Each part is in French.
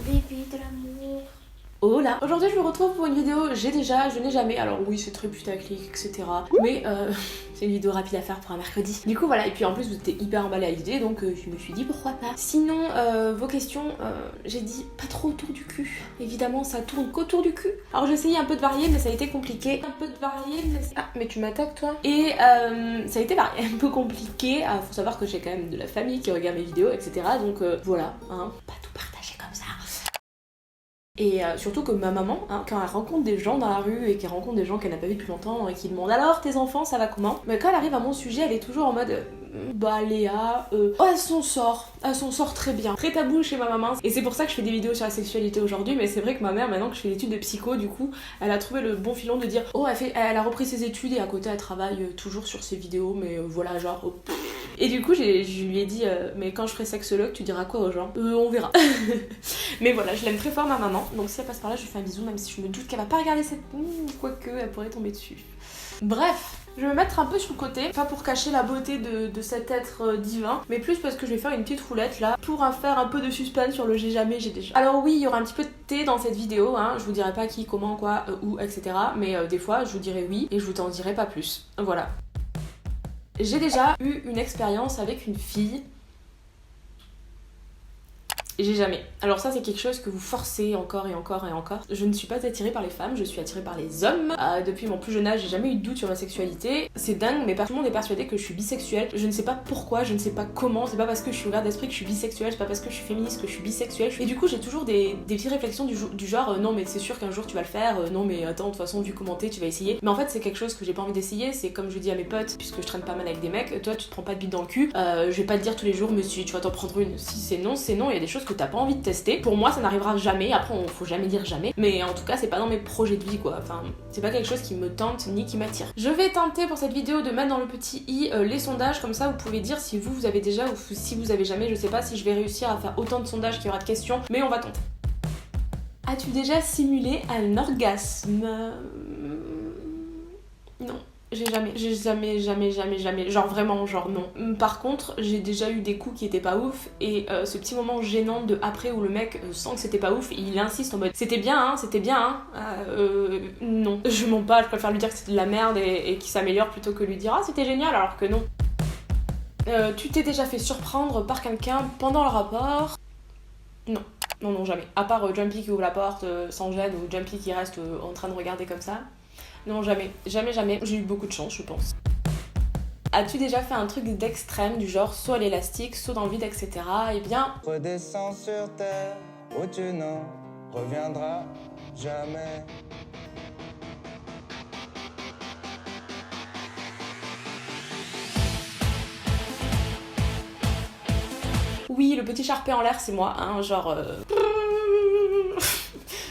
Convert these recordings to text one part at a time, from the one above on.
bébé de l'amour. Oh là. Aujourd'hui je me retrouve pour une vidéo je n'ai jamais, alors oui c'est très putaclic etc, mais c'est une vidéo rapide à faire pour un mercredi. Du coup voilà, et puis en plus vous étiez hyper emballé à l'idée, donc je me suis dit pourquoi pas. Sinon vos questions, j'ai dit pas trop autour du cul, évidemment ça tourne qu'autour du cul. Alors j'ai essayé un peu de varier mais ça a été compliqué. Un peu de varier mais... Ah mais tu m'attaques toi. Et ça a été varié, un peu compliqué, faut savoir que j'ai quand même de la famille qui regarde mes vidéos etc, donc voilà, hein, pas tout partager comme ça. Et surtout que ma maman, hein, quand elle rencontre des gens dans la rue et qu'elle rencontre des gens qu'elle n'a pas vu depuis longtemps et qui demandent alors tes enfants ça va comment, mais quand elle arrive à mon sujet elle est toujours en mode bah Léa, oh elle s'en sort très bien. Très tabou chez ma maman et c'est pour ça que je fais des vidéos sur la sexualité aujourd'hui, mais c'est vrai que ma mère maintenant que je fais l'étude de psycho du coup elle a trouvé le bon filon de dire oh elle a repris ses études et à côté elle travaille toujours sur ses vidéos mais voilà genre Et du coup je lui ai dit mais quand je ferai sexologue tu diras quoi aux gens on verra. Mais voilà, je l'aime très fort ma maman, donc si elle passe par là je lui fais un bisou même si je me doute qu'elle va pas regarder cette... quoique elle pourrait tomber dessus. Bref, je vais me mettre un peu sur le côté, pas pour cacher la beauté de cet être divin, mais plus parce que je vais faire une petite roulette là, pour faire un peu de suspense sur le j'ai jamais, j'ai déjà. Alors oui, il y aura un petit peu de thé dans cette vidéo, hein. Je vous dirai pas qui, comment, quoi, où, etc. Mais des fois je vous dirai oui et je vous en dirai pas plus. Voilà. J'ai déjà eu une expérience avec une fille. J'ai jamais. Alors ça c'est quelque chose que vous forcez encore et encore et encore. Je ne suis pas attirée par les femmes, je suis attirée par les hommes. Depuis mon plus jeune âge, j'ai jamais eu de doute sur ma sexualité. C'est dingue, mais tout le monde est persuadé que je suis bisexuelle. Je ne sais pas pourquoi, je ne sais pas comment. C'est pas parce que je suis ouverte d'esprit que je suis bisexuelle, c'est pas parce que je suis féministe que je suis bisexuelle. Et du coup j'ai toujours des petites réflexions du genre non mais c'est sûr qu'un jour tu vas le faire, non mais attends de toute façon vu comment t'es tu vas essayer. Mais en fait c'est quelque chose que j'ai pas envie d'essayer, c'est comme je dis à mes potes, puisque je traîne pas mal avec des mecs, toi tu te prends pas de bite dans le cul, je vais pas te dire tous les jours mais si tu vas t'en prendre une. Si c'est non, il y a des choses que t'as pas envie de tester. Pour moi ça n'arrivera jamais, après faut jamais dire jamais, mais en tout cas c'est pas dans mes projets de vie quoi, enfin c'est pas quelque chose qui me tente ni qui m'attire. Je vais tenter pour cette vidéo de mettre dans le petit i les sondages, comme ça vous pouvez dire si vous avez déjà ou si vous avez jamais. Je sais pas si je vais réussir à faire autant de sondages qu'il y aura de questions, mais on va tenter. As-tu déjà simulé un orgasme? Non. J'ai jamais, genre vraiment, genre non. Par contre, j'ai déjà eu des coups qui étaient pas ouf et ce petit moment gênant de après où le mec sent que c'était pas ouf, il insiste en mode c'était bien, non. Je mens pas, je préfère lui dire que c'était de la merde et qu'il s'améliore plutôt que lui dire ah c'était génial alors que non. Tu t'es déjà fait surprendre par quelqu'un pendant le rapport? Non. Non, jamais. À part Jumpy qui ouvre la porte sans gêne ou Jumpy qui reste en train de regarder comme ça. Non, jamais. Jamais. J'ai eu beaucoup de chance, je pense. As-tu déjà fait un truc d'extrême, du genre saut à l'élastique, saut dans le vide, etc. Eh bien... Redescends sur terre, où tu n'en reviendras jamais. Oui, le petit charpé en l'air, c'est moi, hein, genre...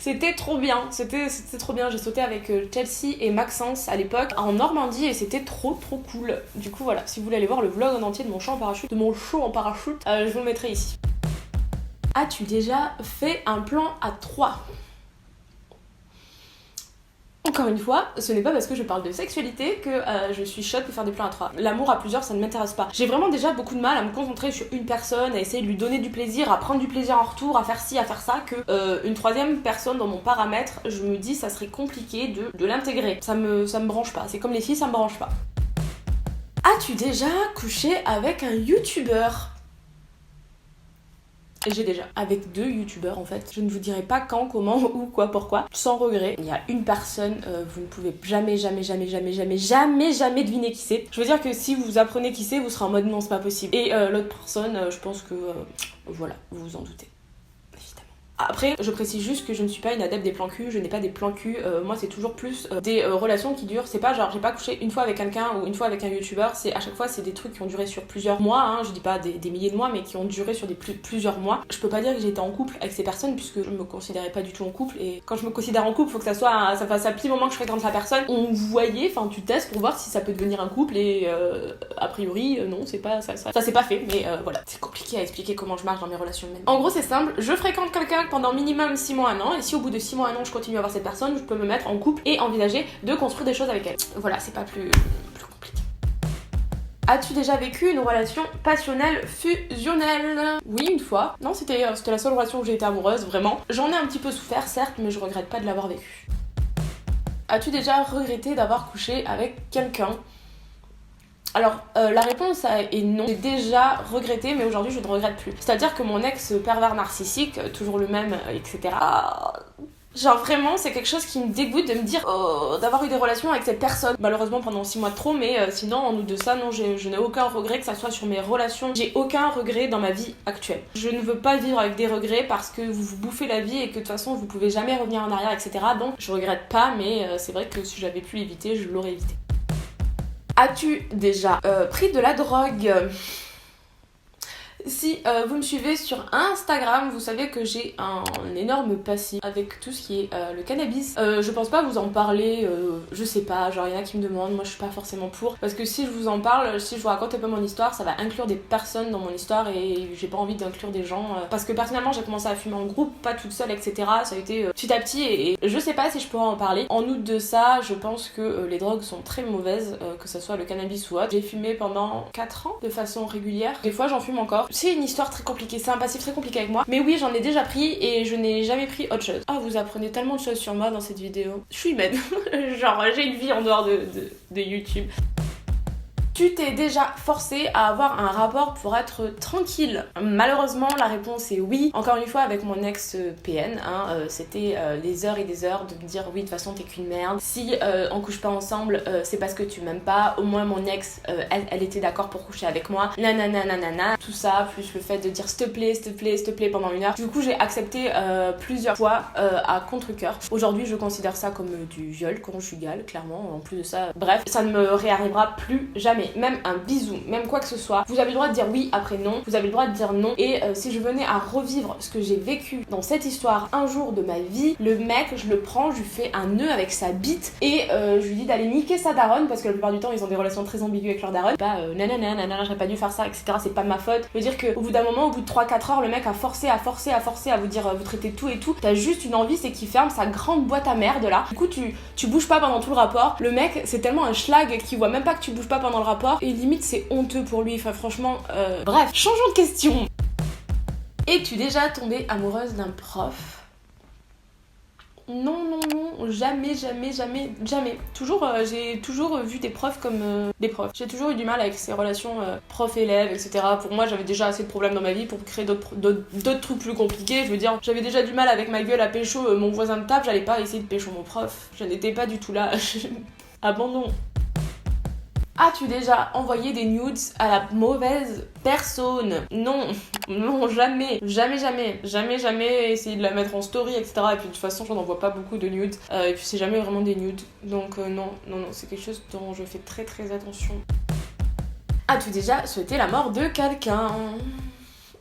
C'était trop bien, c'était trop bien. J'ai sauté avec Chelsea et Maxence à l'époque en Normandie et c'était trop cool. Du coup voilà, si vous voulez aller voir le vlog en entier de mon show en parachute, je vous le mettrai ici. As-tu déjà fait un plan à 3? Encore une fois, ce n'est pas parce que je parle de sexualité que je suis chaude pour faire des plans à 3. L'amour à plusieurs, ça ne m'intéresse pas. J'ai vraiment déjà beaucoup de mal à me concentrer sur une personne, à essayer de lui donner du plaisir, à prendre du plaisir en retour, à faire ci, à faire ça, que une troisième personne dans mon paramètre, je me dis ça serait compliqué de l'intégrer. Ça me branche pas. C'est comme les filles, ça me branche pas. As-tu déjà couché avec un youtubeur? J'ai déjà, avec 2 youtubeurs en fait. Je ne vous dirai pas quand, comment, où, quoi, pourquoi. Sans regret. Il y a une personne, vous ne pouvez jamais deviner qui c'est. Je veux dire que si vous apprenez qui c'est, vous serez en mode non c'est pas possible. Et l'autre personne, je pense que voilà, vous vous en doutez. Après, je précise juste que je ne suis pas une adepte des plans cul, je n'ai pas des plans cul, moi c'est toujours plus des relations qui durent, c'est pas genre j'ai pas couché une fois avec quelqu'un ou une fois avec un youtubeur, c'est à chaque fois c'est des trucs qui ont duré sur plusieurs mois, hein, je dis pas des milliers de mois mais qui ont duré sur plusieurs mois. Je peux pas dire que j'étais en couple avec ces personnes puisque je me considérais pas du tout en couple et quand je me considère en couple faut que ça fasse un petit moment que je fréquente la personne, on voyait, enfin tu testes pour voir si ça peut devenir un couple et a priori non c'est pas ça c'est pas fait mais voilà. C'est compliqué à expliquer comment je marche dans mes relations humaines. En gros c'est simple, je fréquente quelqu'un pendant minimum 6 mois, 1 an, et si au bout de 6 mois, 1 an je continue à voir cette personne, je peux me mettre en couple et envisager de construire des choses avec elle. Voilà, c'est pas plus compliqué. As-tu déjà vécu une relation passionnelle fusionnelle? Oui, une fois. Non, c'était la seule relation où j'ai été amoureuse, vraiment. J'en ai un petit peu souffert, certes, mais je regrette pas de l'avoir vécu. As-tu déjà regretté d'avoir couché avec quelqu'un? Alors, la réponse est non. J'ai déjà regretté, mais aujourd'hui je ne regrette plus. C'est-à-dire que mon ex pervers narcissique, toujours le même, etc. Genre vraiment, c'est quelque chose qui me dégoûte de me dire d'avoir eu des relations avec cette personne. Malheureusement pendant 6 mois de trop, mais sinon en outre de ça, non, je n'ai aucun regret que ça soit sur mes relations. J'ai aucun regret dans ma vie actuelle. Je ne veux pas vivre avec des regrets parce que vous vous bouffez la vie et que de toute façon vous pouvez jamais revenir en arrière, etc. Donc je regrette pas, mais c'est vrai que si j'avais pu l'éviter, je l'aurais évité. As-tu déjà pris de la drogue? Si vous me suivez sur Instagram, vous savez que j'ai un énorme passif avec tout ce qui est le cannabis. Je pense pas vous en parler, je sais pas, genre il y en a qui me demandent, moi je suis pas forcément pour. Parce que si je vous en parle, si je vous raconte un peu mon histoire, ça va inclure des personnes dans mon histoire et j'ai pas envie d'inclure des gens. Parce que personnellement j'ai commencé à fumer en groupe, pas toute seule, etc. Ça a été petit à petit et je sais pas si je pourrais en parler. En outre de ça, je pense que les drogues sont très mauvaises, que ce soit le cannabis ou autre. J'ai fumé pendant 4 ans de façon régulière. Des fois j'en fume encore. C'est une histoire très compliquée, c'est un passif très compliqué avec moi. Mais oui, j'en ai déjà pris et je n'ai jamais pris autre chose. Ah, vous apprenez tellement de choses sur moi dans cette vidéo. Je suis humaine. Genre, j'ai une vie en dehors de YouTube. Tu t'es déjà forcé à avoir un rapport pour être tranquille? Malheureusement, la réponse est oui. Encore une fois, avec mon ex PN, c'était des heures et des heures de me dire oui, de toute façon, t'es qu'une merde. Si on couche pas ensemble, c'est parce que tu m'aimes pas. Au moins, mon ex, elle était d'accord pour coucher avec moi. Nanana. Tout ça, plus le fait de dire s'il te plaît pendant 1 heure. Du coup, j'ai accepté plusieurs fois à contre-cœur. Aujourd'hui, je considère ça comme du viol conjugal, clairement. En plus de ça, bref, ça ne me réarrivera plus jamais. Même un bisou, même quoi que ce soit, vous avez le droit de dire oui après non, vous avez le droit de dire non. Et si je venais à revivre ce que j'ai vécu dans cette histoire un jour de ma vie, le mec, je le prends, je lui fais un nœud avec sa bite et je lui dis d'aller niquer sa daronne, parce que la plupart du temps ils ont des relations très ambiguës avec leur daronne. Nanana, j'aurais pas dû faire ça, etc. C'est pas de ma faute. Je veux dire qu'au bout d'un moment, au bout de 3-4 heures, le mec a forcé à vous dire vous traitez tout et tout. T'as juste une envie, c'est qu'il ferme sa grande boîte à merde là. Du coup, tu bouges pas pendant tout le rapport. Le mec, c'est tellement un schlag qu'il voit même pas que tu bouges pas pendant le rapport. Et limite c'est honteux pour lui, enfin franchement bref, changeons de question. Es-tu déjà tombée amoureuse d'un prof? Non, jamais. J'ai toujours vu des profs comme des profs. J'ai toujours eu du mal avec ces relations prof-élève, etc. Pour moi, j'avais déjà assez de problèmes dans ma vie pour créer d'autres trucs plus compliqués. Je veux dire, j'avais déjà du mal avec ma gueule à pécho mon voisin de table, j'allais pas essayer de pécho mon prof. Je n'étais pas du tout là. Abandon. As-tu déjà envoyé des nudes à la mauvaise personne? Non, jamais essayé de la mettre en story, etc. Et puis de toute façon, j'en envoie pas beaucoup de nudes. Et puis c'est jamais vraiment des nudes. Donc non, c'est quelque chose dont je fais très attention. As-tu déjà souhaité la mort de quelqu'un?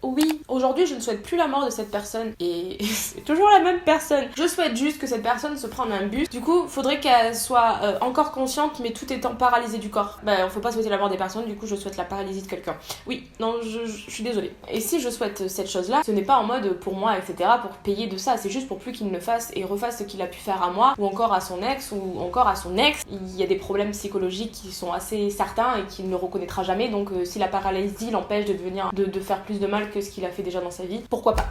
Oui, aujourd'hui je ne souhaite plus la mort de cette personne et c'est toujours la même personne. Je souhaite juste que cette personne se prenne un bus. Du coup, faudrait qu'elle soit encore consciente mais tout étant paralysée du corps. Faut pas souhaiter la mort des personnes, du coup je souhaite la paralysie de quelqu'un. Oui, non, je suis désolée. Et si je souhaite cette chose-là, ce n'est pas en mode pour moi, etc. pour payer de ça, c'est juste pour plus qu'il ne fasse et refasse ce qu'il a pu faire à moi ou encore à son ex ou encore à son ex. Il y a des problèmes psychologiques qui sont assez certains et qu'il ne reconnaîtra jamais, donc si la paralysie l'empêche de faire plus de mal que ce qu'il a fait déjà dans sa vie, pourquoi pas.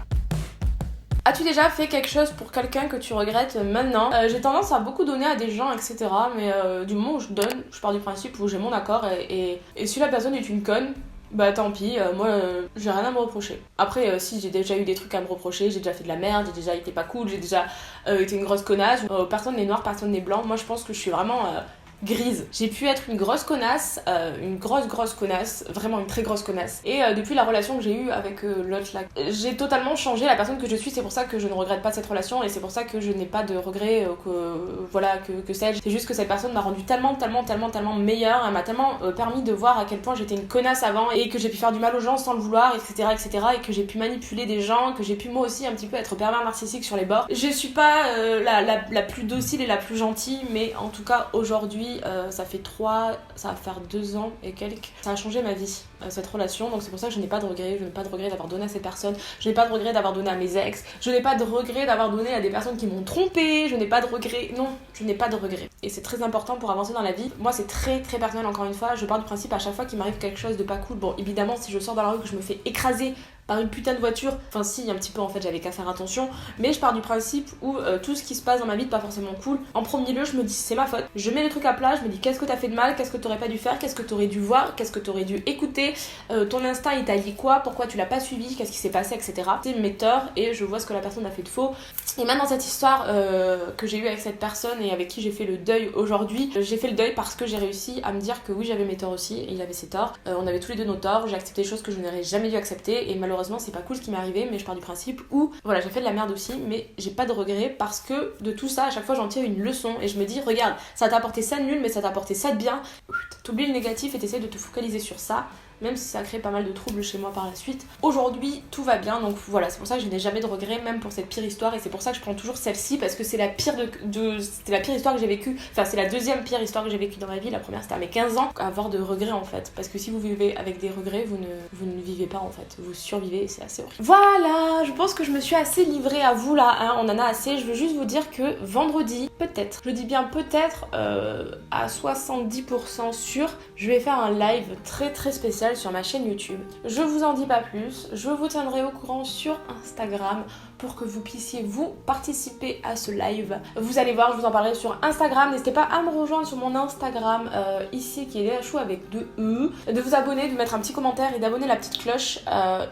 As-tu déjà fait quelque chose pour quelqu'un que tu regrettes maintenant? J'ai tendance à beaucoup donner à des gens, etc. Mais du moment où je donne, je pars du principe où j'ai mon accord et si la personne est une conne, bah tant pis, moi j'ai rien à me reprocher. Après si j'ai déjà eu des trucs à me reprocher, j'ai déjà fait de la merde, j'ai déjà été pas cool, j'ai déjà été une grosse connasse, personne n'est noir, personne n'est blanc, moi je pense que je suis vraiment grise. J'ai pu être une grosse connasse, une grosse connasse, vraiment une très grosse connasse. Et depuis la relation que j'ai eue avec l'autre là, j'ai totalement changé la personne que je suis. C'est pour ça que je ne regrette pas cette relation et c'est pour ça que je n'ai pas de regrets que sais-je. C'est juste que cette personne m'a rendue tellement meilleure. Elle m'a tellement permis de voir à quel point j'étais une connasse avant et que j'ai pu faire du mal aux gens sans le vouloir, etc. et que j'ai pu manipuler des gens, que j'ai pu moi aussi un petit peu être pervers narcissique sur les bords. Je suis pas la plus docile et la plus gentille, mais en tout cas aujourd'hui aujourd'hui, ça va faire 2 ans et quelques. Ça a changé ma vie, cette relation, donc c'est pour ça que je n'ai pas de regrets. Je n'ai pas de regrets d'avoir donné à cette personne, je n'ai pas de regrets d'avoir donné à mes ex, je n'ai pas de regrets d'avoir donné à des personnes qui m'ont trompée, je n'ai pas de regrets, non, je n'ai pas de regrets. Et c'est très important pour avancer dans la vie. Moi c'est très très personnel, encore une fois, je pars du principe à chaque fois qu'il m'arrive quelque chose de pas cool, bon évidemment si je sors dans la rue que je me fais écraser par une putain de voiture, enfin si, un petit peu en fait, j'avais qu'à faire attention, mais je pars du principe où tout ce qui se passe dans ma vie n'est pas forcément cool. En premier lieu, je me dis c'est ma faute, je mets le truc à plat, je me dis qu'est-ce que t'as fait de mal, qu'est-ce que t'aurais pas dû faire, qu'est-ce que t'aurais dû voir, qu'est-ce que t'aurais dû écouter, ton instinct il t'a dit quoi, pourquoi tu l'as pas suivi, qu'est-ce qui s'est passé, etc. C'est mes torts et je vois ce que la personne a fait de faux. Et même dans cette histoire que j'ai eue avec cette personne et avec qui j'ai fait le deuil aujourd'hui, j'ai fait le deuil parce que j'ai réussi à me dire que oui, j'avais mes torts aussi et il avait ses torts. On avait tous les deux nos torts, j'ai accepté des choses que je n'aurais jamais dû accepter et malheureusement c'est pas cool ce qui m'est arrivé, mais je pars du principe où voilà, j'ai fait de la merde aussi, mais j'ai pas de regrets parce que de tout ça, à chaque fois j'en tire une leçon et je me dis regarde, ça t'a apporté ça de nul mais ça t'a apporté ça de bien. T'oublies le négatif et t'essaies de te focaliser sur ça. Même si ça crée pas mal de troubles chez moi par la suite. Aujourd'hui, tout va bien, donc voilà, c'est pour ça que je n'ai jamais de regrets, même pour cette pire histoire, et c'est pour ça que je prends toujours celle-ci, parce que c'est la pire c'était la pire histoire que j'ai vécue, enfin c'est la deuxième pire histoire que j'ai vécue dans ma vie, la première c'était à mes 15 ans, avoir de regrets en fait, parce que si vous vivez avec des regrets, vous ne vivez pas en fait, vous survivez et c'est assez horrible. Voilà, je pense que je me suis assez livrée à vous là, hein, on en a assez, je veux juste vous dire que vendredi, peut-être, je dis bien peut-être, à 70% sûr, je vais faire un live très très spécial sur ma chaîne YouTube. Je vous en dis pas plus, je vous tiendrai au courant sur Instagram pour que vous puissiez vous participer à ce live. Vous allez voir, je vous en parlerai sur Instagram. N'hésitez pas à me rejoindre sur mon Instagram ici qui est DHO avec 2 E, de vous abonner, de mettre un petit commentaire et d'abonner la petite cloche.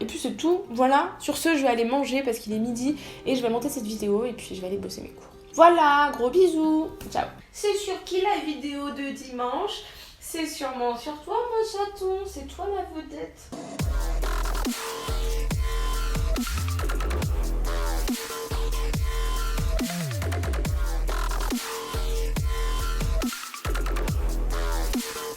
Et puis c'est tout, voilà. Sur ce, je vais aller manger parce qu'il est midi et je vais monter cette vidéo et puis je vais aller bosser mes cours. Voilà, gros bisous, ciao. C'est sur qui la vidéo de dimanche? C'est sûrement sur toi, mon chaton, c'est toi la vedette.